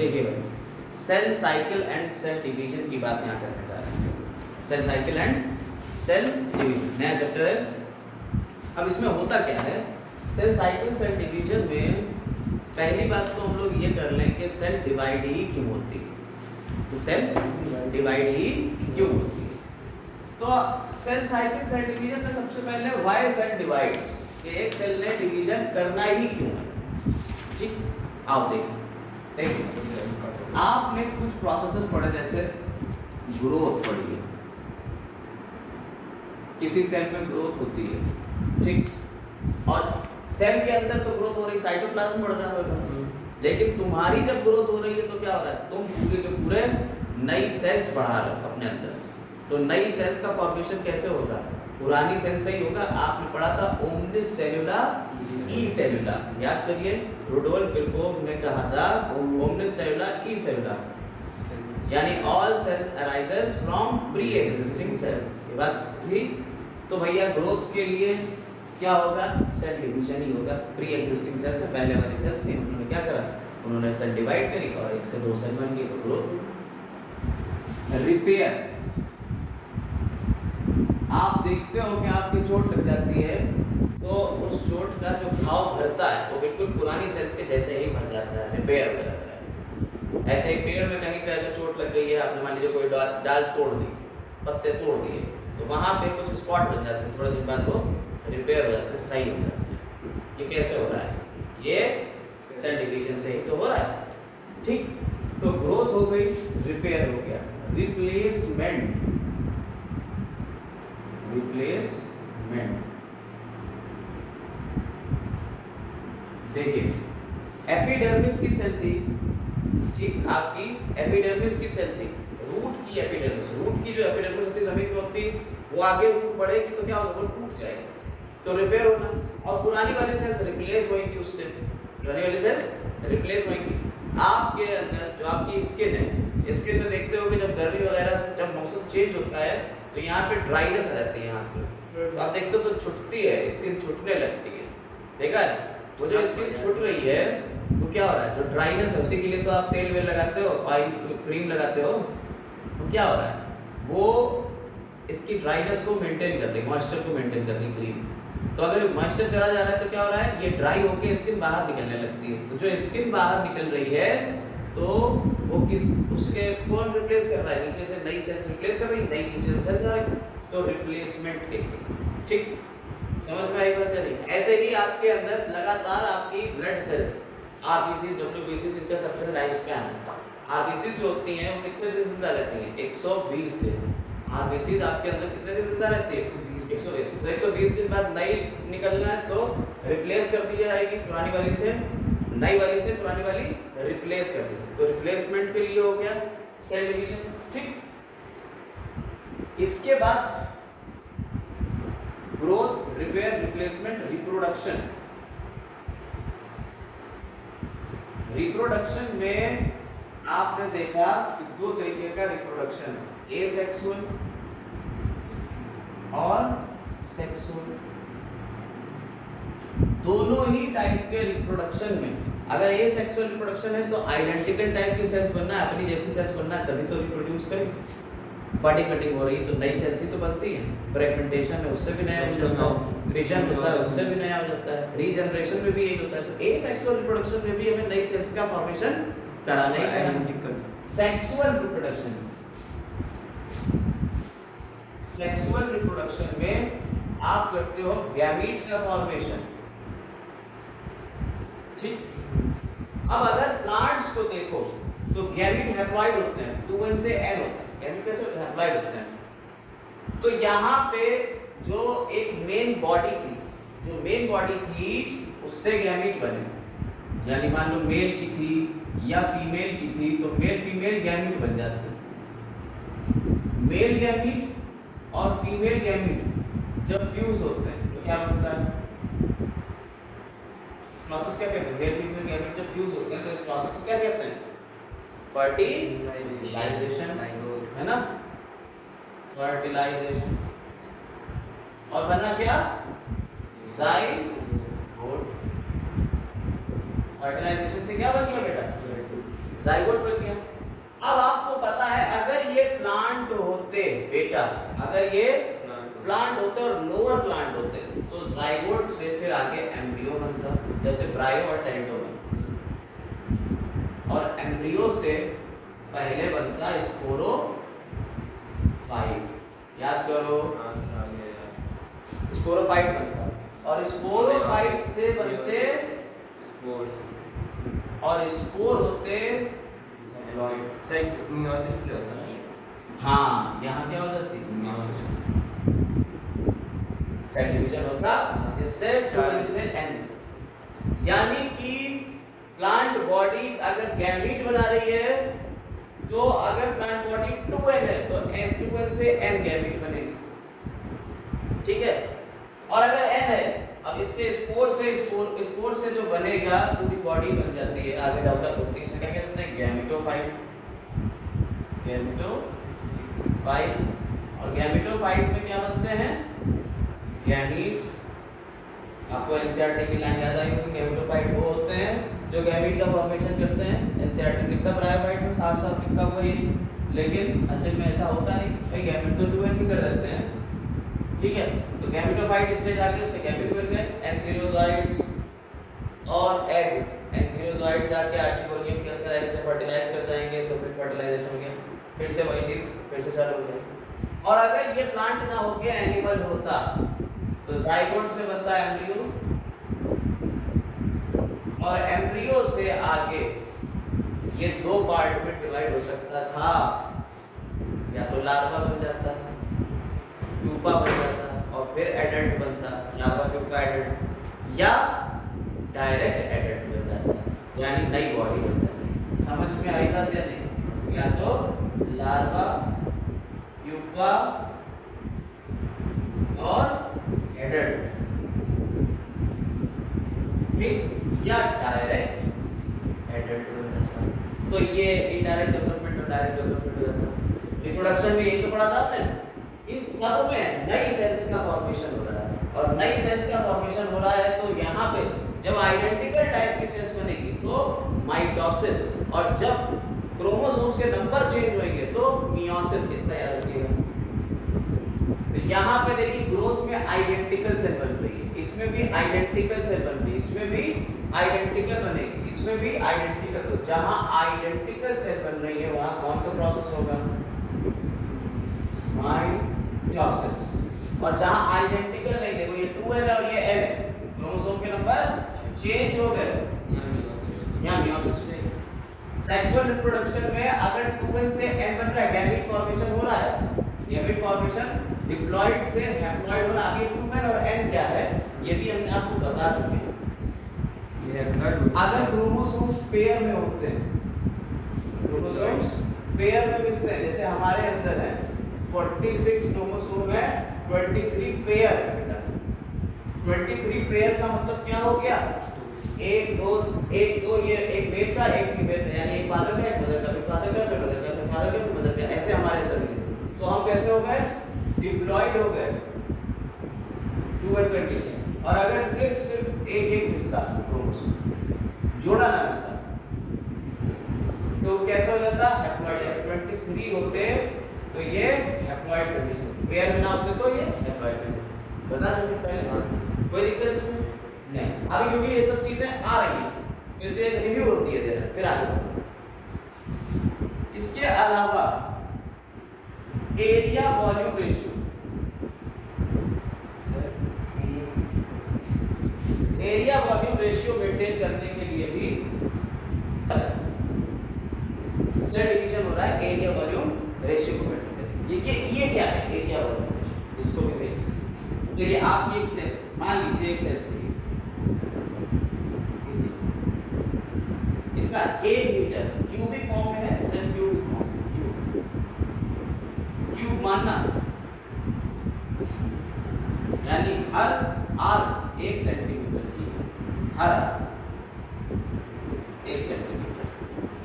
देखिए भाई, cell cycle and cell division की बात यहाँ करने जा रहे हैं। Cell cycle and cell division नया चैप्टर है। अब इसमें होता क्या है, सेल साइकिल सेल डिवीजन में पहली बात तो हम लोग ये कर लें कि सेल डिवाइड ही क्यों होती है, सेल डिवाइड ही क्यों होती है। तो सेल साइकिल सेल डिवीजन में सबसे पहले व्हाई सेल डिवाइड्स, कि एक सेल ने डिवीजन करना ही क्यों है। ठीक, आप देखिए आपने कुछ प्रोसेसेस पढ़े, जैसे ग्रोथ पढ़ी है, किसी सेल में ग्रोथ होती है, ठीक, और सेल के अंदर तो ग्रोथ हो रही, साइटोप्लाज्म बढ़ रहा होगा, लेकिन तुम्हारी जब ग्रोथ हो रही है तो क्या हो रहा है, तुम पूरे के पूरे नई सेल्स बढ़ा रहे हो अपने अंदर। तो नई सेल्स का फॉर्मेशन कैसे होगा, पुरानी सेल से ही होगा। आपने पढ़ा था ओमनिस सेलुला ई सेलुला, याद करिए, रुडोल्फ विर्कोव ने कहा था ओमनिस सेलुला ई सेलुला, यानी all cells arises from pre existing cells. ये बात ठीक। तो भैया ग्रोथ के लिए क्या होगा, सेल डिवीजन ही होगा। प्री एग्जिस्टिंग सेल से पहले वाली सेल्स थी, उन्होंने क्या करा, उन्होंने सेल डिवाइड करी और एक से दो सेल बन गई, तो ग्रोथ। रिपेयर, आप देखते हो कि आपकी चोट लग जाती है तो उस चोट का जो घाव भरता है वो बिल्कुल पुरानी सेल्स के जैसे ही भर जाता है, रिपेयर हो जाता है। ऐसे एक पेड़ में कहीं पे अगर चोट लग गई है, आपने मान लीजिए कोई डाल तोड़ दी, पत्ते तोड़ दिए, तो वहां पे कुछ स्पॉट बन जाते हैं, थोड़े दिन बाद वो रिपेयर हो जाते हैं, सही हो जाते हैं। ये कैसे हो रहा है, ये सेल डिवीजन से ही तो हो रहा है। ठीक, तो ग्रोथ हो गई, रिपेयर हो गया। रिप्लेसमेंट, रिप्लेसमेंट देखिए, एपिडर्मिस की सेल थी, ठीक, आपकी एपिडर्मिस की सेल थी, रूट की एपिडर्मिस, रूट की जो एपिडर्मिस होती है जमीन में होती, वो आगे रूट बढ़ेगी तो क्या होगा, वो टूट जाएगी, तो रिपेयर होना। और पुरानी वाली सेल्स रिप्लेस होएगी, उससे पुरानी वाली सेल्स रिप्लेस होएगी। आपके अंदर जो आपकी स्किन है, स्किन में देखते हो कि जब गर्मी वगैरह, जब मौसम चेंज होता है तो यहाँ पे ड्राइनेस आ जाती है, हाथ पे तो आप देखते हो तो छुटती है, स्किन छूटने लगती है, देखा है, वो जो स्किन छूट रही है तो क्या हो रहा है, जो ड्राइनेस है उसी के लिए तो आप तेल वेल लगाते हो, क्रीम लगाते हो, तो क्या हो रहा है, वो इसकी ड्राइनेस को मेंटेन कर रही, मॉइस्चर को मेंटेन कर रही क्रीम। तो अगर मॉइस्चर चला जा रहा है तो क्या हो रहा है, ये ड्राई होके स्किन बाहर निकलने लगती है। तो जो स्किन बाहर निकल रही है तो वो किस, उसके कौन रिप्लेस कर रहा है, नीचे से नई सेल्स रिप्लेस कर रही, नई नीचे से सेल्स आ रही, तो रिप्लेसमेंट के। ठीक, समझ में आई बात नहीं। ऐसे ही आपके अंदर लगातार आपकी ब्लड सेल्स, आरबीसी, डब्ल्यूबीसी, जिनका सबसे लाइफ स्पैन, आरबीसी जो होती हैं वो कितने दिन जिंदा रहती हैं, 120 दिन। आरबीसी आपके अंदर कितने दिन जिंदा रहती है, 120। तो 120 दिन बाद नई निकलना है तो रिप्लेस कर दी जाएगी पुरानी वाली से, नई वाली से पुरानी वाली रिप्लेस कर दी, तो रिप्लेसमेंट के लिए हो गया सेल डिवीजन। ठीक, इसके बाद growth, repair, replacement, reproduction. Reproduction में आपने देखा कि दो तरीके का रिप्रोडक्शन है, एसेक्सुअल और सेक्सुअल। दोनों ही टाइप के रिप्रोडक्शन में अगर एसेक्सुअल रिप्रोडक्शन है तो आइडेंटिकल टाइप की सेल्स बनना है, अपनी जैसी सेल्स बनना है, तभी तो रिप्रोड्यूस करेंगे। बॉडी कटिंग हो रही है तो नई सेल्स ही तो बनती है, फ्रेगमेंटेशन में उससे भी नया हो जाता है, विजन होता है उससे भी नया हो जाता है, रीजनरेशन में भी यही होता है। तो एसेक्सुअल रिप्रोडक्शन में भी हमें नई सेल्स का फॉर्मेशन कराना ही है। सेक्सुअल रिप्रोडक्शन, सेक्सुअल रिप्रोडक्शन में आप करते हो गैमीट का फॉर्मेशन। ठीक, अब अगर प्लांट्स को देखो तो गैमीट हैप्लॉइड होते हैं, 2n से n होता है, गैमीट कैसे हैप्लॉइड होते हैं। तो यहाँ पे जो एक मेन बॉडी थी, जो मेन बॉडी थी उससे गैमीट बने, यानी मान लो मेल की थी या फीमेल की थी तो मेल फीमेल गैमीट बन जाते हैं। मेल गैमीट और फीमेल गैमीट जब फ्यूज होते हैं तो क्या बनता है, इस प्रोसेस क्या कहते हैं, मेल फीमेल गैमीट जब फ्यूज होते हैं तो इस प्रोसेस को क्या कहते हैं, फर्टिलाइजेशन, है ना, फर्टिलाइजेशन। और बना क्या, जाइगोट। फर्टिलाइजेशन से क्या बन गया बेटा, जाइगोट बन गया। अब आपको पता है अगर ये प्लांट होते बेटा, अगर ये प्लांट होते और लोअर प्लांट होते तो जाइगोट से फिर आगे एम्ब्रियो बनता, जैसे ब्रायो और टेंटो में, और एम्ब्रियो से पहले बनता स्पोरोफाइट। याद करो, स्पोरोफाइट बनता, और स्पोरोफाइट से बनते स्पोर्स, और स्पोर होते मियोसिस से होता है। हाँ, यहाँ क्या हो जाती सेल डिवीजन होता, इससे 2n से n। यानी कि प्लांट बॉडी अगर गैमीट बना रही है तो अगर प्लांट बॉडी 2n है तो 2n से n गैमीट बनेगी, ठीक है। और अगर n है, अब इससे स्पोर से जो बनेगा पूरी बॉडी बन जाती है, आगे डेवलप होती है, इसे क्या कहते हैं गैमेटोफाइट। और गैमेटोफाइट में क्या बनते हैं गैमीट्स। आपको एनसीईआरटी की लाइन याद आई होगी, गैमेटोफाइट वो होते हैं जो गैमीट का फॉर्मेशन करते हैं। एनसीईआरटी में लिखा ब्रायोफाइट में साफ लिखा हुआ ही, लेकिन असल में ऐसा होता नहीं भाई, गैमीट तो 2n भी कर देते हैं, ठीक है। तो गैमेटोफाइट स्टेज आ गई, उससे गैमीट बन गए, एंथेरियोजाइट्स और एग। एंथेरियोजाइट्स जाके आर्चिगोनियम के अंदर एग से फर्टिलाइज कर जाएंगे, तो फिर फर्टिलाइजेशन हो गया, फिर से वही चीज फिर से चालू हो जाएगी। और अगर ये प्लांट ना होके एनिमल होता तो जाइगोट से बनता एम्ब्रियो, और एम्ब्रियो से आगे ये दो पार्ट में डिवाइड हो सकता था, या तो लार्वा बन जाता, प्यूपा बन जाता, और फिर एडल्ट बनता, लार्वा प्यूपा एडल्ट, या डायरेक्ट एडल्ट बन जाता, यानी नई बॉडी बन जाती। समझ में आई बात या नहीं? या तो लार्वा प्यूपा और एडल्ट, ठीक, या डायरेक्ट एडल्ट बन जाता। तो ये इनडायरेक्ट डेवलपमेंट और डायरेक्ट डेवलपमेंट हो जाता। रिप्रोडक्शन में यही तो पढ़ा था आपने, इन सब में नई सेल्स का फॉर्मेशन हो रहा है, और नई सेल्स का फॉर्मेशन हो रहा है तो यहाँ पे जब आइडेंटिकल टाइप की सेल्स बनेगी तो माइटोसिस, और जब क्रोमोसोम्स के नंबर चेंज होंगे तो मियोसिस। कितना याद रखिएगा। तो यहाँ पे देखिए ग्रोथ में आइडेंटिकल सेल बन रही है, इसमें भी आइडेंटिकल सेल बन रही है, इसमें भी आइडेंटिकल बनेगी, इसमें भी आइडेंटिकल। तो जहाँ आइडेंटिकल सेल बन रही है वहाँ कौन सा प्रोसेस होगा माइटोसिस। और जहाँ आइडेंटिकल नहीं, देखो ये 2n है और ये n है, क्रोमोसोम के नंबर चेंज हो गए, यहाँ मियोसिस हो जाएगी। सेक्सुअल रिप्रोडक्शन में अगर 2n से n बन रहा है, गैमीट फॉर्मेशन हो रहा है, गैमीट फॉर्मेशन डिप्लॉइड से हैप्लॉइड हो रहा है। आगे 2n और n क्या है ये भी हमने आपको बता चुके हैं। ये हैप्लॉइड अगर क्रोमोसोम्स पेयर में होते हैं, क्रोमोसोम्स पेयर में मिलते हैं, जैसे हमारे अंदर है 46 क्रोमोसोम है, 23 पेयर है बेटा। 23 पेयर का मतलब क्या हो गया, एक दो ये एक मेल का एक फीमेल का, यानी एक फादर का एक मदर का, फिर फादर का फिर मदर का, फिर फादर का फिर मदर का, ऐसे हमारे अंदर मिले। तो हम कैसे हो गए डिप्लॉयड हो गए 2n कंडीशन। और अगर सिर्फ एक मिलता क्रोमोसोम, जोड़ा ना मिलता, तो कैसा हो जाता हैप्लॉइड। 23 होते तो ये हैप्लॉइड कंडीशन, पेयर में ना होते तो ये हैप्लॉइड कंडीशन। बता चुके पहले, कोई दिक्कत इसमें नहीं। अभी क्योंकि ये सब चीजें आ रही हैं इसलिए एक रिव्यू होती है जरा, फिर आगे। इसके अलावा area volume ratio, area volume ratio maintain करने के लिए भी सेल डिवीजन हो रहा है एरिया वॉल्यूम रेशियो को मेंटेन करने। ये क्या है एरिया वॉल्यूम रेशियो, इसको भी देखिए। चलिए आप एक सेल मान लीजिए, एक सेल इसका 1 मीटर क्यूबिक फॉर्म में है, सेल क्यूबिक फॉर्म में, क्यूब मानना, यानी हर आर 1 सेंटीमीटर की, हर 1 सेंटीमीटर,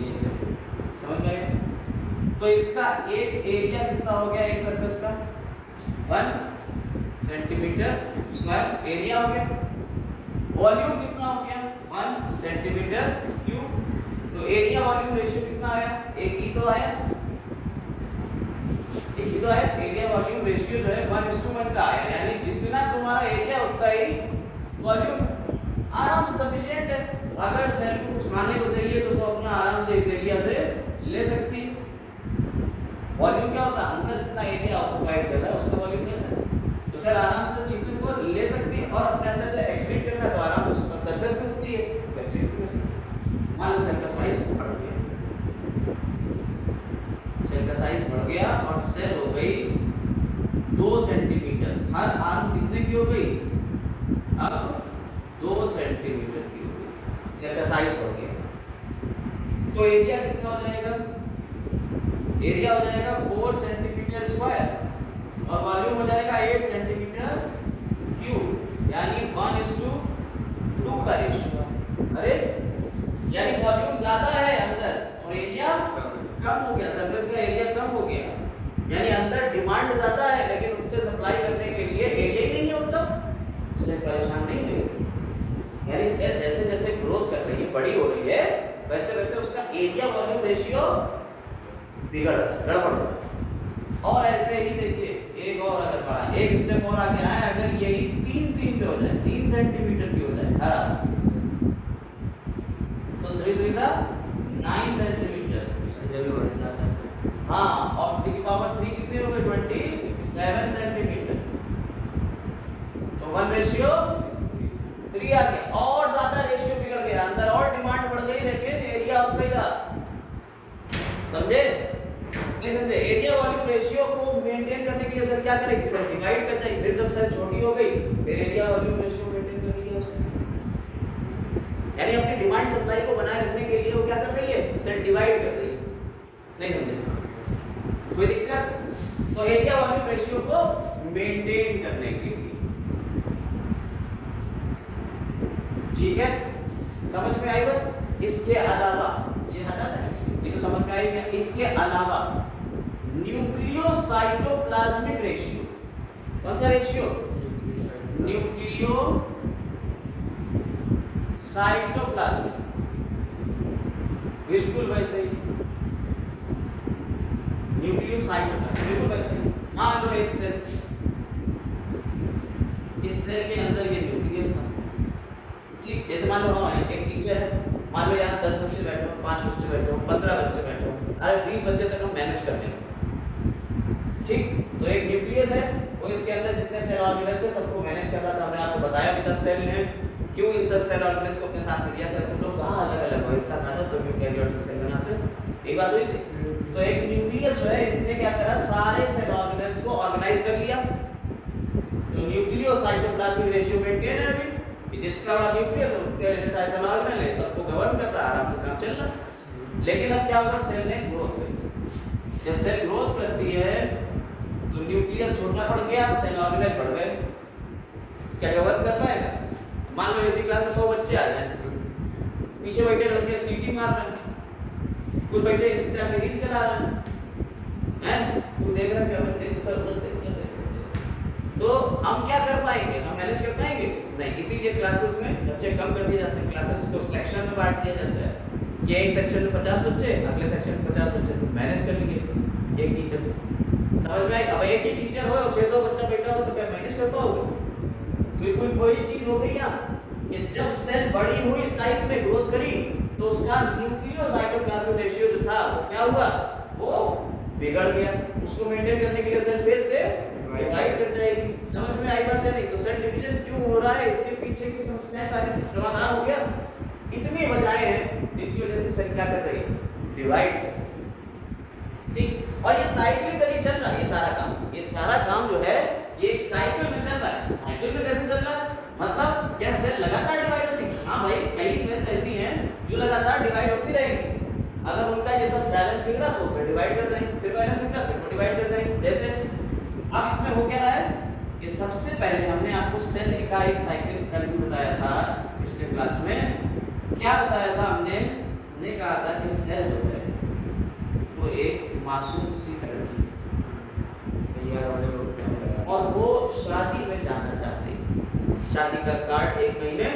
1 सेंटीमीटर, समझ में आया? तो इसका एक एरिया कितना हो गया एक सरफेस का 1 सेंटीमीटर स्क्वायर एरिया हो गया। वॉल्यूम कितना हो गया 1 सेंटीमीटर क्यूब। तो एरिया वॉल्यूम रेशियो कितना आया? एक ही तो आया, एरिया वॉल्यूम रेशियो जो है 1:1 का आया, यानी जितना तुम्हारा एरिया उतना ही वॉल्यूम, आराम से सफिशिएंट है। अगर सेल को कुछ खाने को चाहिए तो वो अपना आराम से इस एरिया से ले सकती है। वॉल्यूम क्या होता है? अंदर जितना एरिया ऑक्युपाइड कर रहा है उसका वॉल्यूम कहते हैं। तो सेल आराम से चीजों को ले सकती है और अपने अंदर से एक्सक्रीट करना है तो आराम से उसका सरफेस पे होती है, तो एक्सक्रीट कर सकती है। मान लो सेल का साइज बढ़ गया, सेल का साइज बढ़ गया और सेल हो गई 2 सेंटीमीटर। हर आर्म कितने की हो गई? अब 2 सेंटीमीटर की हो गई। सेल का साइज बढ़ गया तो एरिया कितना हो जाएगा? एरिया हो जाएगा 4 सेंटीमीटर स्क्वायर और वॉल्यूम हो जाएगा 8 सेंटीमीटर क्यूब, यानी 1:2 का रेशियो। अरे यानी वॉल्यूम ज्यादा है अंदर और एरिया कम हो गया, सरफेस का एरिया कम हो गया, यानी अंदर डिमांड ज्यादा है लेकिन उतने सप्लाई करने के लिए एरिया ही नहीं है उतना। सेल परेशान नहीं हुई, यानी सेल जैसे जैसे ग्रोथ कर रही है, बड़ी हो रही है, वैसे वैसे उसका एरिया वॉल्यूम रेशियो बिगड़ रहा है, गड़बड़ हो रहा है। और ऐसे ही देखिए एक और अगर बढ़ा, एक स्टेप और आगे आए, अगर यही 3 पे हो जाए, 3 सेंटीमीटर की हो जाए हर आर्म, तो 3 × 9 सेंटीमीटर। जब भी बढ़ जाता है हाँ, और 3 की पावर 3 कितनी हो गई? 27 सेंटीमीटर। तो 1:3 आ गया, और ज्यादा रेशियो बिगड़ गया, अंदर और डिमांड बढ़ गई लेकिन एरिया उतना ही रहा। समझे? नहीं समझे? एरिया वॉल्यूम रेशियो को मेंटेन करने के लिए सर क्या करेगी? सर डिवाइड कर जाएगी, फिर जब सेल छोटी हो गई फिर एरिया वॉल्यूम रेशियो मेंटेन कर लिया उसने, यानी अपनी डिमांड सप्लाई को बनाए रखने के लिए वो क्या कर रही है? सेल डिवाइड कर रही है। नहीं समझे? कोई दिक्कत? तो एरिया वॉल्यूम रेशियो को मेंटेन करने के लिए, ठीक है, समझ में आई बात? इसके अलावा ये हटा दें, ये तो समझ में आई क्या? इसके अलावा न्यूक्लियोसाइटोप्लाज्मिक रेशियो, कौन सा रेशियो? न्यूक्लियोसाइटोप्लाज्मिक, बिल्कुल वैसे ही, न्यूक्लियोसाइटोप्लाज्मिक बिल्कुल वैसे ही। मान लो एक सेल, इस सेल के अंदर ये न्यूक्लियस था, ठीक, जैसे मान लो हम एक टीचर है, मान लो यहाँ 10 बच्चे बैठे हो, 5 बच्चे बैठे हो, 15 बच्चे बैठे हो, अरे 20 बच्चे तक हम मैनेज कर लेंगे, ठीक। तो एक न्यूक्लियस है, वो इसके अंदर जितने सेल ऑर्गेनेल थे सबको मैनेज कर रहा था। हमने आपको बताया भी था सेल ने क्यों इन सब सेल ऑर्गेनेल्स को अपने साथ में लिया करते, तुम लोग कहाँ अलग अलग हो, एक साथ आ जाओ तो यूकैरियोटिक सेल बनाते हो, एक बात हुई थी। तो एक न्यूक्लियस जो है इसने क्या करा? सारे सेल ऑर्गेनेल्स को ऑर्गेनाइज कर लिया। तो न्यूक्लियोसाइटोप्लाज्मिक रेशियो मेंटेन है अभी, जितना बड़ा न्यूक्लियस है उतने सारे सेल ऑर्गेनेल है, सबको गवर्न कर रहा है, आराम से काम चल रहा है। लेकिन अब क्या होगा? सेल ने ग्रोथ करी, जब सेल ग्रोथ करती है तो न्यूक्लियस छोटा पड़ गया, सेल ऑर्गेनेल बढ़ गए, क्या गवर्न कर पाएगा? मान लो इसी क्लास में 100 बच्चे आ जाए, पीछे बैठे लड़के सीटी मार रहे हैं, कुछ बैठे इंस्टा में रील चला रहे हैं, कुछ देख रहे हैं क्या देख सर देख, तो हम क्या कर पाएंगे? हम मैनेज कर पाएंगे? नहीं। इसीलिए क्लासेस में बच्चे कम कर दिए जाते हैं, क्लासेस को सेक्शन में बांट दिया जाता है, ये एक सेक्शन में 50 बच्चे, अगले सेक्शन में 50 बच्चे, तो मैनेज कर लिए एक टीचर से, समझ में आई? अब एक ही टीचर हो और 600 बच्चा बैठा हो तो क्या मैनेज कर पाओगे? बिल्कुल वही चीज हो गई यहाँ कि जब सेल बड़ी हुई, साइज में ग्रोथ करी, तो उसका न्यूक्लियोसाइटोप्लाज्मिक रेशियो जो था वो क्या हुआ? वो बिगड़ गया। उसको मेंटेन करने के लिए सेल फिर से डिवाइड कर जाएगी। समझ में आई बात है? नहीं तो सेल डिवीजन क्यों हो रहा है, इसके पीछे की समस्याएं सारी समाधान हो गया। इतनी वजहें हैं जिनकी वजह से सेल क्या कर रही है? डिवाइड कर, ठीक। और ये साइक्लिकली चल रहा है, ये सारा काम जो है ये एक साइकिल में चल रहा है। साइकिल में कैसे चल रहा है? मतलब क्या सेल लगातार डिवाइड होती है? हाँ भाई, कई सेल्स ऐसी हैं जो लगातार डिवाइड होती रहेंगी। अगर उनका ये सब बैलेंस बिगड़ा तो फिर डिवाइड कर देंगे, फिर बैलेंस बिगड़ा फिर डिवाइड कर देंगे। जैसे अब इसमें हो क्या रहा है कि सबसे पहले हमने आपको सेल का एक साइकिल कल भी बताया था पिछले क्लास में। क्या बताया था हमने कहा था कि सेल जो है वो एक मासूम सी लड़की और वो शादी में जाना चाहते हैं। शादी का कार्ड 1 महीने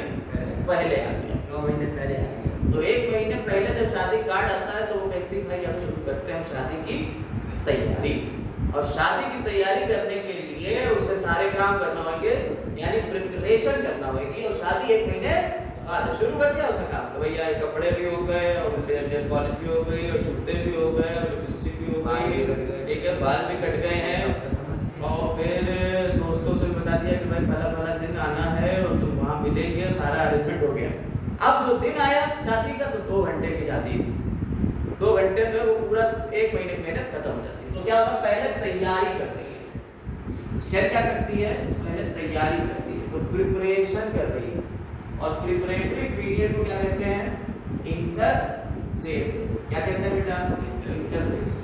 पहले आ गया, 2 महीने पहले आ गया, तो एक महीने पहले जब शादी कार्ड आता है तो वो कहती है भाई अब शुरू करते हैं हम शादी की तैयारी। और शादी की तैयारी करने के लिए उसे सारे काम करना होंगे, यानी प्रिपरेशन करना होगी। और शादी एक महीने बाद शुरू कर दिया उसने काम, तो भैया कपड़े भी हो गए और नेल पॉलिश भी हो गई और जूते भी हो गए और लिपस्टिक भी हो गई, ठीक है, बाल भी कट गए हैं। और फिर दोस्तों से बता दिया कि भाई फला फला दिन आना है और तुम वहाँ मिलेंगे, सारा अरेंजमेंट हो गया। अब जो दिन आया शादी का, तो 2 घंटे की शादी थी, 2 घंटे में वो पूरा 1 महीने की मेहनत खत्म हो जाती है। तो क्या होगा, पहले तैयारी कर रही है सेल, क्या करती है, पहले तैयारी करती है, तो प्रिपरेशन कर रही है। और प्रिपरेटरी पीरियड को क्या कहते हैं, इंटरफेस। क्या कहते हैं बेटा, इंटरफेस।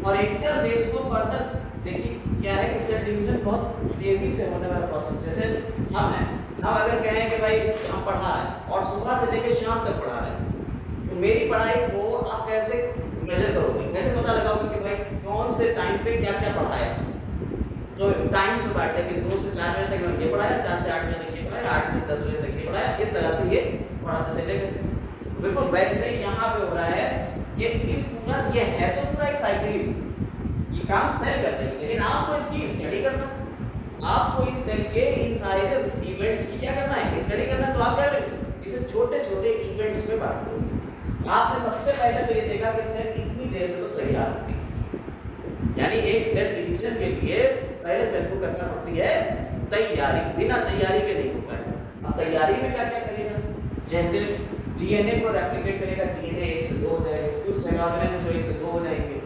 और इंटरफेस को फर्दर देखिए क्या है कि सेल डिवीजन बहुत तेजी से होने वाला प्रोसेस। जैसे हम अगर कहें कि भाई हम पढ़ा रहे हैं और सुबह से लेकर शाम तक पढ़ा रहे हैं, तो मेरी पढ़ाई को आप कैसे मेजर करोगे, कैसे पता लगाओगे कि भाई कौन से टाइम पे क्या क्या पढ़ाया। तो टाइम से बांटते कि 2 से 4 बजे तक ये पढ़ाया, 4 से 8 बजे तक ये पढ़ाया, 8 से 10 बजे तक ये पढ़ाया, इस तरह से ये पढ़ाते चलेगा। बिल्कुल वैसे ही यहाँ पे हो रहा है, ये इस पूरा ये है तो पूरा एक साइकिल ही, ये काम सेल कर रही है, लेकिन आपको इसकी स्टडी करना, आपको इस सेल के इन सारे इवेंट्स की क्या करना है, स्टडी करना है। तो आप क्या करेंगे, इसे छोटे छोटे इवेंट्स में बांट दो। आपने सबसे पहले तो ये देखा कि सेल इतनी देर में तो तैयार होती है, यानी एक सेल डिवीजन के लिए पहले सेल को करना पड़ती है तैयारी, बिना तैयारी के नहीं हो पाएगा। अब तैयारी में क्या क्या करेगा, जैसे डीएनए को रेप्लिकेट करेगा, डीएनए 1 से 2 हो जाएगा, कुछ सेल ऑर्गेनेल जो 1 से 2 हो जाएंगे,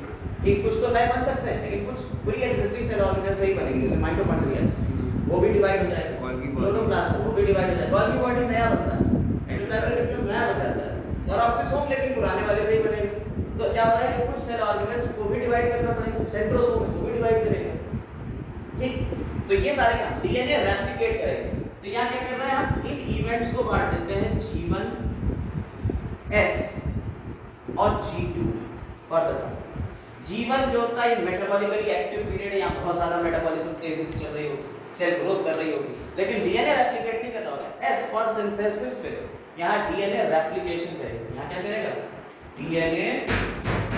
ठीक, कुछ तो नए बन सकते हैं, लेकिन कुछ प्री एग्जिस्टिंग सेल ऑर्गेनेल से ही बनेंगे, जैसे माइटोकॉन्ड्रिया वो भी डिवाइड हो जाएगा, क्लोरोप्लास्ट वो भी डिवाइड हो जाएगा, गोल्गी बॉडी नया बनता है, एंडोप्लाज्मिक रेटिक्यूलम नया बन जाता है, और ऑक्सीसोम लेकिन पुराने वाले से ही बनेगा। तो क्या होता है कि कुछ सेल ऑर्गेनेल्स को भी डिवाइड करना पड़ेगा, सेंट्रोसोम को भी डिवाइड करेगा, ठीक। तो ये सारे काम डीएनए रेप्लिकेट करेंगे। तो यहाँ क्या कर रहे हैं हम, इन इवेंट्स को बांट देते हैं G1 S और G2 फर्दर। G1 जो होता है मेटाबॉलिकली एक्टिव पीरियड है, यहाँ बहुत सारा मेटाबॉलिज्म तेजी से चल रही होगी, सेल ग्रोथ कर रही होगी, लेकिन डीएनए रेप्लिकेट नहीं कर रहा होगा। S फॉर सिंथेसिस फेज, यहाँ डीएनए रेप्लिकेशन करेगा। यहाँ क्या करेगा, डीएनए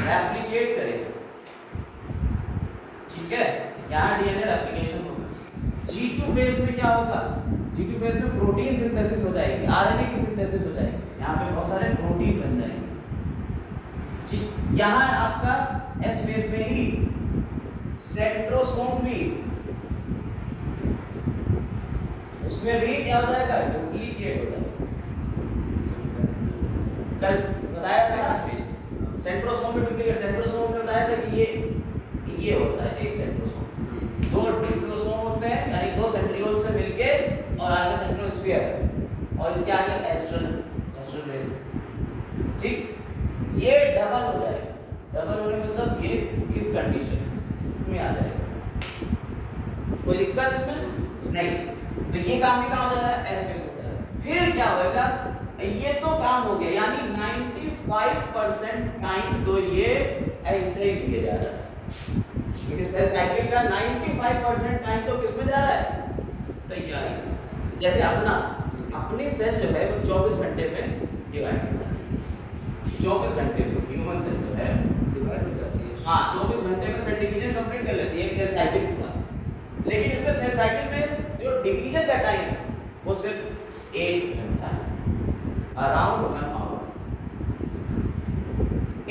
रेप्लिकेट करेगा, ठीक है, यहाँ डीएनए रेप्लिकेशन होगा। G2 फेज में क्या होगा, G2 फेज में प्रोटीन सिंथेसिस हो जाएगी, आरएनए की सिंथेसिस हो जाएगी, यहाँ पे बहुत सारे प्रोटीन बन जाएंगे, ठीक। यहाँ आपका S फेज में ही सेंट्रोसोम भी, उसमें भी क्या हो जाएगा, डुप्लीकेट हो जाएगा। कल बताया था ना, सेंट्रोसोम में डुप्लीकेट, सेंट्रोसोम में बताया था कि ये होता है एक सेंट्रोसोम, 2 ट्रिप्लोसोम होते हैं, यानी 2 सेंट्रियोल से मिलके और आगे सेंट्रोस्फीयर और इसके आगे एस्ट्रल बेस, ठीक। ये डबल हो जाएगा, डबल होने का मतलब ये इस कंडीशन में आ जाएगा, कोई दिक्कत इसमें नहीं। तो ये काम भी कहाँ हो जा रहा है, एस में हो जा रहा है। फिर क्या होगा, ये तो काम हो गया, यानी 95% टाइम तो ये ऐसे ही दिया जा रहा है, क्योंकि सेल साइकिल का 95% टाइम तो किसमें जा रहा है, तैयारी। जैसे अपनी सेल जो है वो 24 घंटे में डिवाइड होता है, 24 घंटे में ह्यूमन सेल जो है डिवाइड हो जाती है। हाँ, 24 घंटे में सेल डिवीजन कंप्लीट कर लेती है, एक सेल साइकिल पूरा। लेकिन इसमें सेल साइकिल में जो डिवीजन का टाइम है वो सिर्फ 1 घंटा है, अराउंड 1 आवर,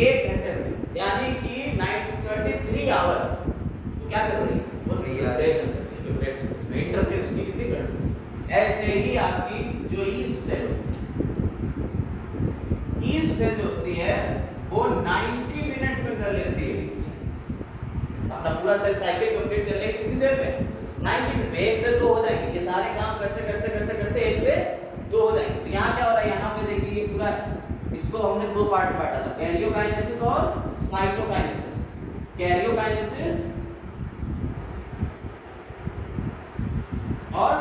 1 घंटे में, यानी कि 23 आवर तो क्या कर रही है, वो प्रिपरेशन कर रही है, इंटरफेस उसकी कितनी कर रही है। ऐसे ही आपकी जो ईस्ट सेल जो होती है वो 90 मिनट में कर लेती है, अपना पूरा सेल साइकिल कंप्लीट कर लेगी कितनी देर में, 90 मिनट में, 1 से 2 हो जाएगी। ये सारे काम करते करते करते करते 1 से 2 हो जाएंगे। तो यहाँ क्या हो रहा है, यहाँ पे देखिए पूरा इसको हमने 2 पार्ट बांटा था, कैरियोकाइनेसिस और साइटोकाइनेसिस। कैरियोकाइनेसिस और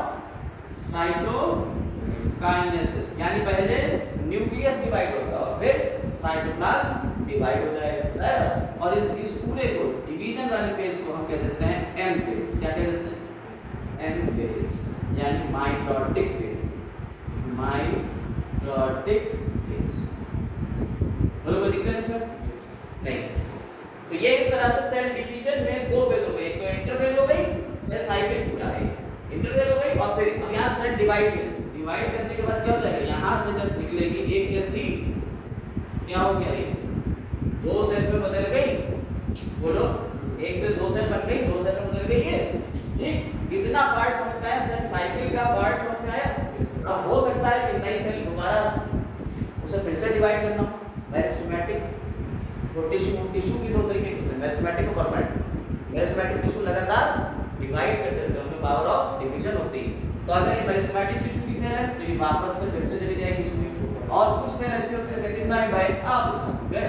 साइटोकाइनेसिस, यानी पहले न्यूक्लियस डिवाइड होगा और फिर साइटोप्लाज्म डिवाइड हो जाएगा। और इस पूरे को डिवीजन वाले फेज को हम कह देते हैं एम फेज। क्या कह देते हैं, एम फेज, यानी माइटोटिक फेज। Mitotic phase. बोलो कोई दिक्कत इसमें? नहीं। तो ये इस तरह से सेल डिवीजन में दो फेज हो गए, एक तो इंटरफेज हो गई, सेल साइकिल पूरा है, इंटरफेज हो गई, और फिर अब यहाँ सेल डिवाइड करने के बाद क्या हो जाएगा, यहाँ से जब निकलेगी एक सेल थी, क्या हो गया, ये दो सेल में बदल गई। बोलो, एक से दो सेल बन गई, दो सेल में बदल गई, ये ठीक। इतना पार्ट समझ में आया, सेल साइकिल का पार्ट समझ में आया। अब हो सकता है कि नई सेल दोबारा उसे फिर से डिवाइड करना, मेरिस्टेमेटिक। तो टिश्यू की दो तरीके होते हैं, मेरिस्टेमेटिक और परमानेंट। मेरिस्टेमेटिक टिश्यू लगातार डिवाइड करते रहते हैं, उनमें पावर ऑफ डिवीजन होती है। तो अगर ये मेरिस्टेमेटिक टिश्यू की सेल है तो ये वापस से फिर से चली जाएगी इसमें, और कुछ सेल ऐसे होते हैं जितना भाई आप गए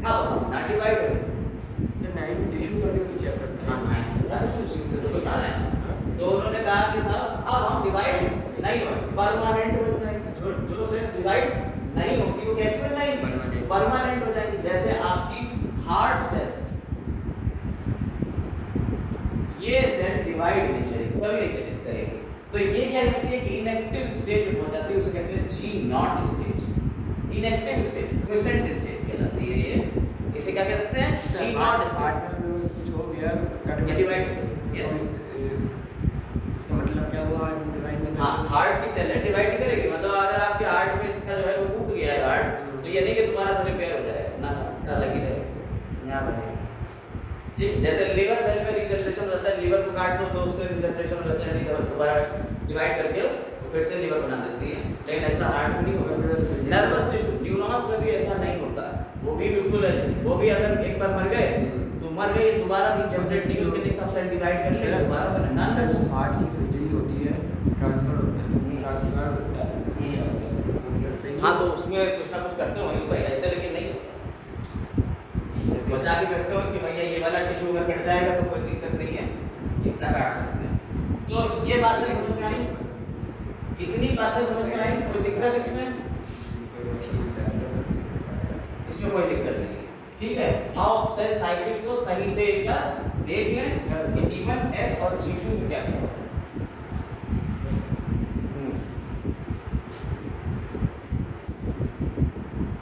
अब ना डिवाइड हो। सर 9 टिश्यू का भी चेक करते हैं। हाँ, तो बता रहे हैं। तो उन्होंने कहा कि साहब अब हम डिवाइड नहीं हो, परमानेंट हो जाएंगे। जो सेल्स डिवाइड नहीं होती वो कैसे बन जाएंगी, परमानेंट हो जाएंगी। जैसे आपकी हार्ट सेल, ये सेल डिवाइड नहीं करेगी, कभी नहीं करेगी। तो ये क्या कहती है कि इनएक्टिव स्टेज में पहुंच जाती है, उसे कहते हैं G0 stage, inactive stage, quiescent stage कहलाती है ये। इसे क्या कहते हैं, G0 स्टेज। कुछ हो गया कट ये डिवाइड, यस, इसका मतलब क्या हुआ, डिवाइड नहीं हाँ, हार्ट की सेल है डिवाइड नहीं करेगी। मतलब अगर आपके हार्ट में का जो है वो टूट गया है हार्ट, तो ये नहीं कि दोबारा से रिपेयर हो जाएगा ना, ना लगी रहेगा, यहाँ बनेगा। ठीक, जैसे लिवर सेल में रिजनरेशन रहता है, लिवर को काट दो तो उससे रिजनरेशन हो जाता है, लिवर दोबारा डिवाइड करके तो फिर से लिवर बना देती है, लेकिन ऐसा हार्ट में नहीं होगा। नर्वस टिश्यू, न्यूरॉन्स में भी ऐसा नहीं होता, वो भी बिल्कुल ऐसे, वो भी अगर एक बार मर गए तो मर गए, दोबारा भी जनरेट नहीं होके नहीं, सब सेल डिवाइड कर ले दोबारा बनना ना। जो हार्ट की सर्जरी होती है, ट्रांसफर होता है, ट्रांसफर होता है, क्या होता है वो फिर से हाँ, तो उसमें कुछ ना कुछ करते होंगे भाई, ऐसे लेकिन नहीं होता, बचा के करते हो कि भैया ये वाला टिश्यू अगर कट जाएगा तो कोई दिक्कत नहीं है, इतना काट सकते हैं। तो ये बातें समझ में आई, इतनी बातें समझ में आई, कोई दिक्कत इसमें कोई दिक्कत नहीं है, ठीक है। आओ सेल साइकिल को सही से एक बार देख लें कि T1 S और G2 में क्या क्या होता है।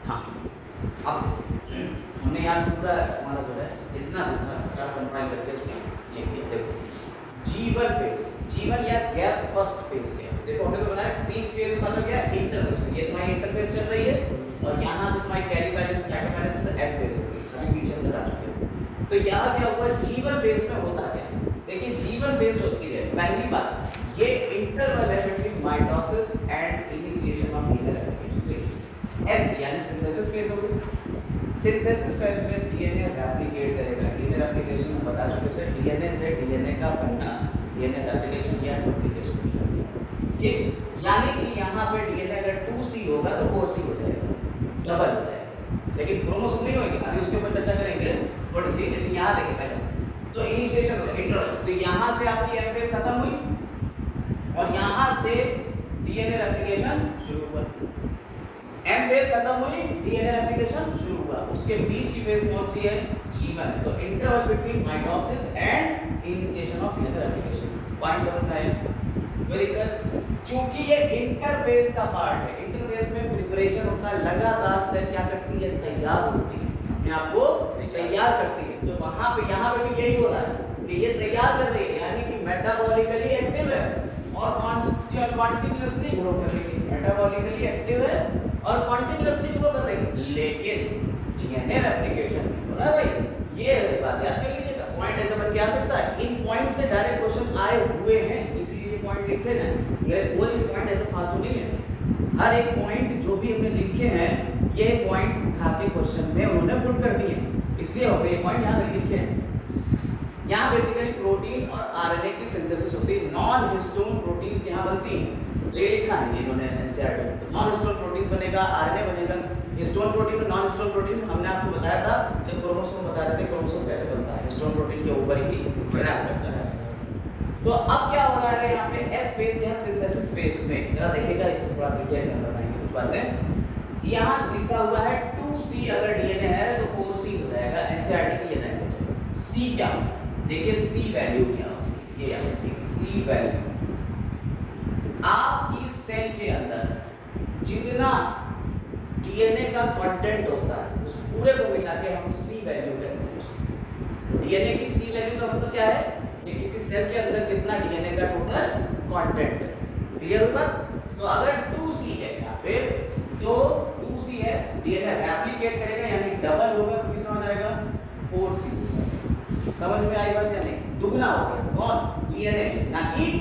हाँ, अब हमने यहाँ पूरा हमारा जो है जितना भी था सारा कंपाइल करके इसमें लिख दिया। देखो G1 फेज, G1 या गैप फर्स्ट फेज है। देखो हमने तो बनाया तीन फेज मतलब क्या, इंटरफेज। ये तुम्हारी इंटरफेज चल रही है और यहाँ से तुम्हारी कैरीकाइनेसिस साइटोकाइनेसिस एंड फेज हो गई, अभी पीछे बता चुके हैं। तो यहाँ क्या हुआ, G1 फेज में होता क्या है, देखिए G1 फेज होती है, पहली बात ये इंटरवल है between mitosis and initiation of DNA replication. S यानी सिंथेसिस फेज हो गई। सिंथेसिस फेज में डीएनए रेप्लिकेट करेगा। डीएनए रेप्लिकेशन में बता चुके थे, डीएनए से डीएनए का बनना, डीएनए रेप्लिकेशन या डुप्लीकेशन, ठीक। यानी कि यहाँ पे डीएनए अगर 2C होगा तो 4C हो जाएगा, डबल हो जाएगा। लेकिन क्रोमोसोम नहीं होगी, अभी उसके ऊपर चर्चा करेंगे थोड़ी सी। लेकिन यहाँ देखिए पहले तो इनिशिएशन होगा इंटरवल, तो यहाँ से आपकी एम फेज खत्म हुई और यहाँ से डीएनए रेप्लिकेशन शुरू हुआ। एम फेज खत्म हुई, डीएनए रेप्लिकेशन शुरू हुआ, उसके बीच की फेज कौन सी है, G1। तो interval between mitosis and initiation of DNA replication. Point समझ में आया? कोई दिक्कत? चूंकि ये इंटरफेज का पार्ट है, इंटरफेज में प्रिपरेशन होता है, लगातार सेल क्या करती है, तैयार होती है, अपने आप को तैयार करती है। तो वहां पे यहाँ पे भी यही हो रहा है कि ये तैयार कर रही है, यानी कि मेटाबॉलिकली एक्टिव है और कॉन्टिन्यूअसली ग्रो कर रही है। मेटाबॉलिकली एक्टिव है और कॉन्टिन्यूअसली ग्रो कर रही है, लेकिन डीएनए रेप्लिकेशन नहीं हो रहा भाई। ये बात याद कर लीजिएगा, पॉइंट ऐसा बन के आ सकता है। इन पॉइंट से डायरेक्ट क्वेश्चन आए हुए हैं, इसीलिए पॉइंट लिखे हैं। ये कोई भी पॉइंट ऐसा फालतू नहीं है, हर एक पॉइंट जो भी हमने लिखे हैं ये पॉइंट उठा के क्वेश्चन में उन्होंने पुट कर दिए, इसलिए हो गए पॉइंट यहाँ पे लिखे हैं। यहाँ बेसिकली प्रोटीन और आरएनए की सिंथेसिस होती है, नॉन हिस्टोन प्रोटीन्स यहाँ बनती हैं। ये लिखा है इन्होंने एनसीईआरटी में, तो नॉन हिस्टोन प्रोटीन बनेगा, आरएनए बनेगा। हिस्टोन प्रोटीन और नॉन हिस्टोन प्रोटीन हमने आपको बताया था जब क्रोमोसोम बता रहे थे, क्रोमोसोम कैसे बनता है, हिस्टोन प्रोटीन के ऊपर ही बना रहता है। तो अब क्या हो रहा है यहाँ पे एस फेज या सिंथेसिस फेज में, जरा देखिएगा इसको थोड़ा डिटेल में बताएंगे कुछ बातें। यहाँ लिखा हुआ है 2C अगर डीएनए है तो 4C हो जाएगा, एनसीईआरटी की ये लैंग्वेज है। C क्या, देखिए C वैल्यू क्या होती है, ये याद रखिए C वैल्यू। आपकी सेल के अंदर जितना डीएनए का कंटेंट होता है उस पूरे को मिला के हम सी वैल्यू कहते हैं। डीएनए की सी वैल्यू का मतलब क्या है कि किसी सेल के अंदर कितना डीएनए का टोटल कंटेंट है। क्लियर हुआ? तो अगर 2C है यहाँ पे, तो 2C है, डीएनए रेप्लिकेट करेगा यानी डबल होगा तो कितना हो जाएगा 4C। समझ में आई बात या नहीं? दुगना हो गया कौन? डीएनए, ना कि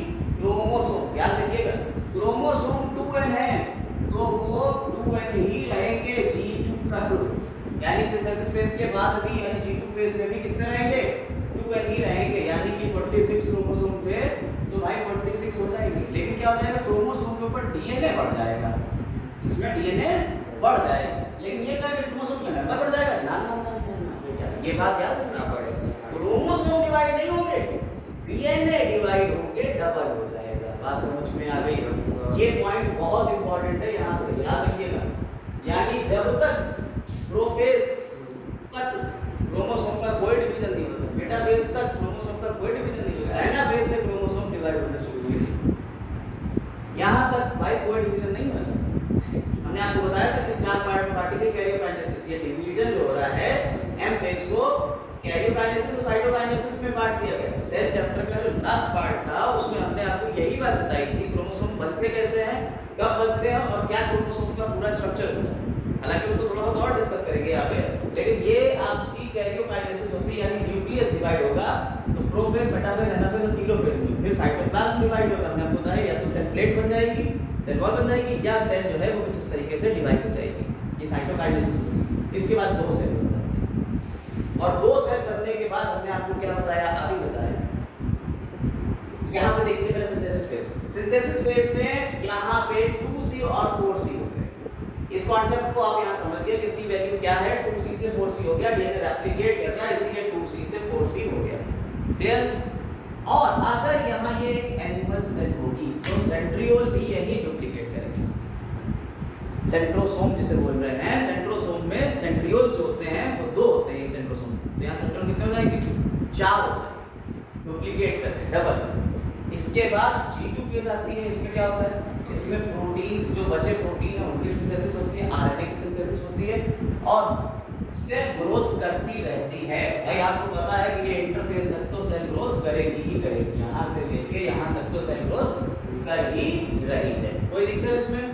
क्रोमोसोम। याद रखिएगा क्रोमोसोम 2n है तो वो 2n ही रहेंगे G2 तक, यानी सिंथेसिस फेज के बाद भी यानी G2 फेज में भी कितने रहेंगे 2n ही रहेंगे। यानी कि 46 क्रोमोसोम थे तो भाई 46 हो जाएंगे, लेकिन क्या हो जाएगा क्रोमोसोम के ऊपर डीएनए बढ़ जाएगा, इसमें डीएनए बढ़ जाएगा। लेकिन ये क्या क्रोमोसोम का नंबर बढ़ जाएगा? ना ना ना ना बेटा, ये बात याद रखना पड़ेगा। क्रोमोसोम डिवाइड नहीं होंगे, डीएनए डिवाइड होंगे, डबल हो जाएगा। बात समझ में आ गई? ये पॉइंट बहुत इंपॉर्टेंट है, यहाँ से याद रखिएगा। यानी जब तक प्रोफेज तक क्रोमोसोम का कोई डिवीजन नहीं होता, मेटाफेज तक क्रोमोसोम का कोई डिवीजन नहीं होगा, एनाफेज से क्रोमोसोम डिवाइड होना शुरू हुए, यहाँ तक भाई कोई डिवीजन नहीं होता। हमने आपको बताया था कि 4 पार्ट में बांटी गई कैरियोकाइनेसिस। ये डिवीजन जो हो रहा है एम फेज को कैरियोकाइनेसिस और साइटोकाइनेसिस में बांट दिया गया। सेल चैप्टर का जो लास्ट पार्ट था उसमें हमने आपको यही बात बताई थी क्रोमोसोम बनते कैसे हैं, कब बनते हैं और क्या क्रोमोसोम का पूरा स्ट्रक्चर होता है। हालांकि उनको थोड़ा बहुत और डिस्कस करेंगे यहाँ पे, लेकिन ये आपकी कैरियोकाइनेसिस होती है यानी न्यूक्लियस डिवाइड होगा तो प्रोफेज, मेटाफेज, एनाफेज और टेलोफेज में, फिर साइटोप्लाज्म डिवाइड होगा। हमने आपको बताया या तो सेल प्लेट बन जाएगी, सेल वॉल बन जाएगी, या सेल जो है वो कुछ इस तरीके से डिवाइड हो जाएगी। ये साइटोकाइनेसिस होगी। इसके बाद 2 सेल बन जाते हैं और 2 सेल बनने के बाद हमने आपको क्या बताया, अभी बताया। यहाँ पे देखिए पहले सिंथेसिस फेज। सिंथेसिस फेज में यहाँ पे 2C और 4C होते हैं। इस कॉन्सेप्ट को आप यहाँ समझ गए कि सी वैल्यू क्या है, 2C से 4C हो गया, डीएनए रेप्लिकेट करता है इसीलिए 2C से 4C हो गया। क्लियर? और अगर यहाँ ये एक एनिमल सेल होगी तो सेंट्रियोल भी यही डुप्लीकेट करेगा। सेंट्रोसोम जिसे बोल रहे हैं, सेंट्रोसोम में सेंट्रियोल्स जो होते हैं वो 2 होते हैं। एक सेंट्रोसोम तो यहाँ सेंट्रियोल कितने हो जाएंगे? 4 हो जाएंगे, डुप्लीकेट करते हैं, डबल। इसके बाद G2 फेज आती है। इसमें क्या होता है? इसमें प्रोटीन्स जो बचे प्रोटीन है उनकी सिंथेसिस होती है, आरएनए की सिंथेसिस होती है और सेल ग्रोथ करती रहती है। भाई आपको पता है कि ये इंटरफेस तक तो सेल ग्रोथ करेगी ही करेगी, यहाँ से लेके यहाँ तक तो सेल ग्रोथ कर ही रही है। कोई दिक्कत इसमें?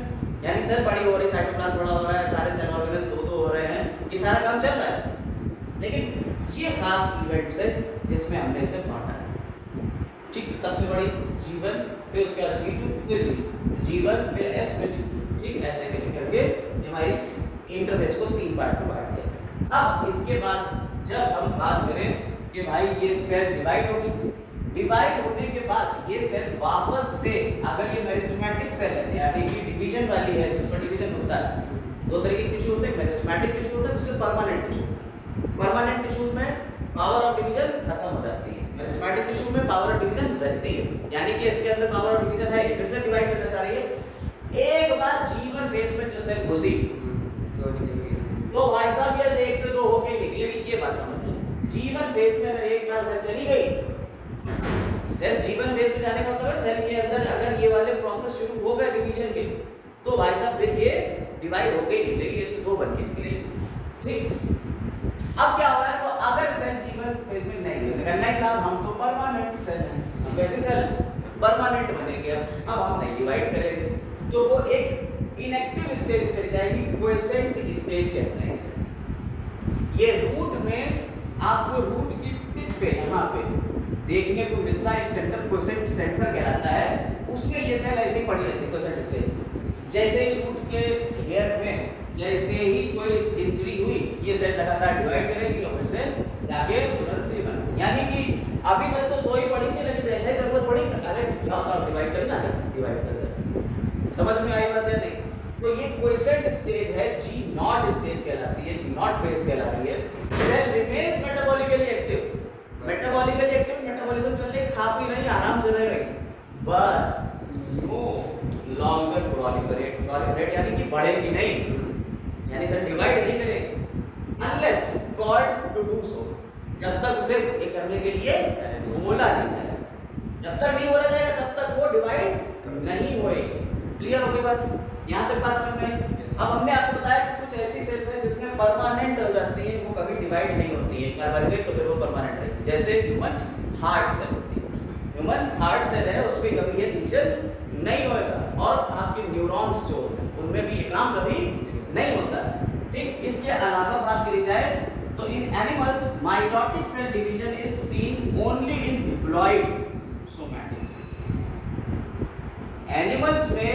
यानी सेल बड़ी हो रही है, साइटोप्लाज्म बड़ा हो रहा है, सारे सेल ऑर्गेनेल 2-2 हो रहे हैं, ये सारा काम चल रहा है। लेकिन ये खास इवेंट्स है जिसमें हमने इसे बांटा है। ठीक, सबसे बड़ी G1, फिर उसके बाद G2, फिर G1, फिर S, फिर G2। ठीक, ऐसे करके हमारी इंटरफेस को 3 पार्ट में बांट दिया। अब इसके बाद जब हम बात करें कि भाई ये सेल डिवाइड हो चुकी, डिवाइड होने के बाद ये सेल वापस से, अगर ये मेरिस्टेमेटिक सेल है यानी कि डिवीजन वाली है, जिसमें डिवीजन होता है, 2 तरह के टिश्यू होते हैं, मेरिस्टेमेटिक टिश्यू होता है, दूसरे परमानेंट टिश्यू। परमानेंट टिश्यूज में पावर ऑफ डिवीजन खत्म हो जाती है, मेरिस्टेमेटिक टिश्यू में पावर ऑफ डिवीजन रहती है, यानी कि इसके अंदर पावर ऑफ डिवीजन है, फिर से डिवाइड करना चाह रही है। एक बार G1 फेज में जो सेल घुसी तो भाई साहब ये 1 से 2 होके निकलेगी, ये बात समझ लो। G1 फेज में अगर एक बार सेल चली गई, सेल G1 फेज में जाने का मतलब है सेल के अंदर अगर ये वाले प्रोसेस शुरू हो गए डिवीजन के, तो भाई साहब फिर ये डिवाइड होके निकलेगी, 1 से 2 बन के निकलेगी। ठीक, अब क्या हो रहा है? तो अगर सेल G1 फेज में नहीं है, नहीं साहब हम तो परमानेंट सेल हैं, हम कैसे सेल परमानेंट बनेंगे, अब हम नहीं डिवाइड करेंगे, तो वो एक इनएक्टिव स्टेज चली जाएगी, क्वेसेंट स्टेज कहते हैं इसे। ये रूट में आपको रूट की टिप पे यहाँ पे देखने को मिलता है एक सेंटर, क्वेसेंट सेंटर कहलाता है, उसमें ये सेल ऐसे ही पड़ी रहती है क्वेसेंट स्टेज। जैसे ही रूट के हेयर में जैसे ही कोई इंजरी हुई, ये सेल लगातार डिवाइड करेगी और फिर से जाके तुरंत से बन, यानी कि अभी तक तो सोई पड़ी थी, लेकिन जैसे ही जरूरत पड़ी अरे डिवाइड कर जाना, डिवाइड कर देना। समझ में आई बात है? नहीं? तो ये क्वेसेंट स्टेज है, G0 स्टेज कहलाती है, G0 फेज कहलाती है। Cell remains metabolically active, metabolically active, metabolism चल रही, खा पी रही, आराम से रह रही, but no longer proliferate. Proliferate यानी कि बढ़ेगी नहीं, यानी सेल डिवाइड नहीं करेगी unless called to do so, जब तक उसे ये करने के लिए बोला नहीं जाए। जब तक नहीं बोला जाएगा तब तक वो डिवाइड नहीं होएगी। क्लियर हो गई बात? यहाँ तक बात समझ में आई? अब हमने आपको बताया कि कुछ ऐसी सेल्स हैं जिसमें परमानेंट हो जाती हैं, वो कभी डिवाइड नहीं होती है, एक बार बन गई तो फिर वो परमानेंट रहेगी। जैसे ह्यूमन हार्ट सेल होती है, ह्यूमन हार्ट सेल है, उसमें कभी ये डिवीजन नहीं होएगा। और आपके न्यूरॉन्स जो होते हैं उनमें भी ये काम कभी नहीं होता है, ठीक। इसके अलावा बात करी जाए तो in animals mitotic cell division is seen only in diploid somatic cells. Animals में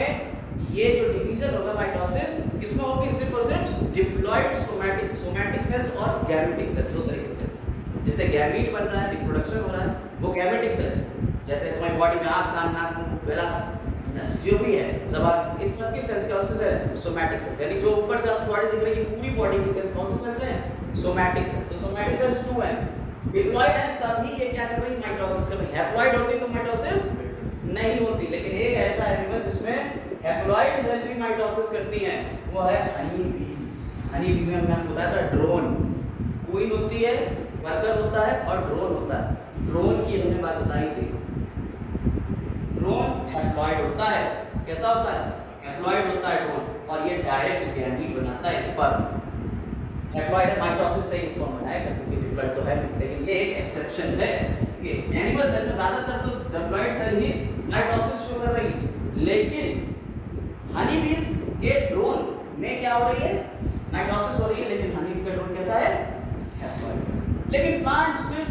ये जो डिवीजन होगा माइटोसिस किसमें होगी? सिर्फ और सिर्फ डिप्लॉइड सोमैटिक सेल्स और गैमेटिक सेल्स, दो तरह के सेल्स। जिससे गैमीट बन रहा है, रिप्रोडक्शन हो रहा है, वो गैमेटिक सेल्स। जैसे तुम्हारी बॉडी में आँख, कान, नाक, मुंह, गला जो भी है, जबान, इस सब की सेल्स कौन से सेल? Somatic cells. यानी जो ऊपर से आपको बॉडी दिख रही है पूरी बॉडी की सेल्स कौन से सेल्स हैं? Somatic cells. तो सोमैटिक सेल्स 2 हैं, डिप्लॉइड है तभी ये क्या कर रही है? माइटोसिस कर रही है। हैप्लॉइड होती तो माइटोसिस नहीं होती। लेकिन एक ऐसा एनिमल जिसमें हैप्लॉइड सेल भी माइटोसिस करती हैं वो है हनी बी। हनी बी में हमने आपको बताया था ड्रोन, क्वीन होती है, वर्कर होता है और ड्रोन होता है। ड्रोन की हमने बात बताई थी। ड्रोन हैप्लॉइड होता है, कैसा होता है? हैप्लॉइड होता है ड्रोन, और ये डायरेक्ट गैमीट बनाता है स्पर्म। हैप्लॉइड है, माइटोसिस से ही स्पर्म बनाएगा क्योंकि डिप्लॉइड तो है नहीं। लेकिन ये एक एक्सेप्शन है कि एनिमल सेल में ज्यादातर तो डिप्लॉइड सेल ही माइटोसिस शो कर रही है। लेकिन हनी बीज के ड्रोन में क्या हो रही है? माइटोसिस हो रही है, लेकिन हनी बी का ड्रोन कैसा है? हैप्लॉइड। लेकिन प्लांट्स में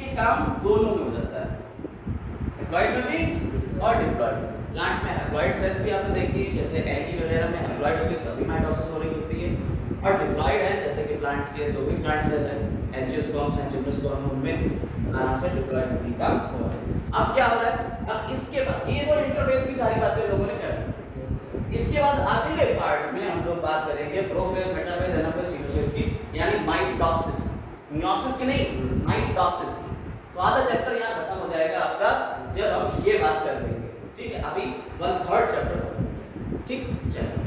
ये काम दोनों में हो जाता है, हैप्लॉइड में भी और डिप्लॉइड। प्लांट में हैप्लॉइड सेल्स भी आपने देखी, जैसे एल्गी वगैरह में हैप्लॉइड होती है तभी माइटोसिस हो रही होती है, और डिप्लॉइड है जैसे कि प्लांट के जो भी प्लांट सेल है, एंजियोस्पर्म्स हैं, जिम्नोस्पर्म हैं, उनमें आराम से डिप्लॉइड होने का हो रहा है। अब क्या हो रहा है? अब इसके बाद ये तो इंटरफेस की सारी बातें लोगों ने कर दी। इसके बाद अगले पार्ट में हम लोग बात करेंगे प्रोफेज, मेटाफेज, एनाफेज, सिनोफेज की, यानी माइटोसिस। मियोसिस की नहीं, माइटोसिस की। तो आधा चैप्टर यहाँ खत्म हो जाएगा आपका जब हम ये बात कर लेंगे, ठीक है। अभी 1/3 चैप्टर, ठीक, चलो।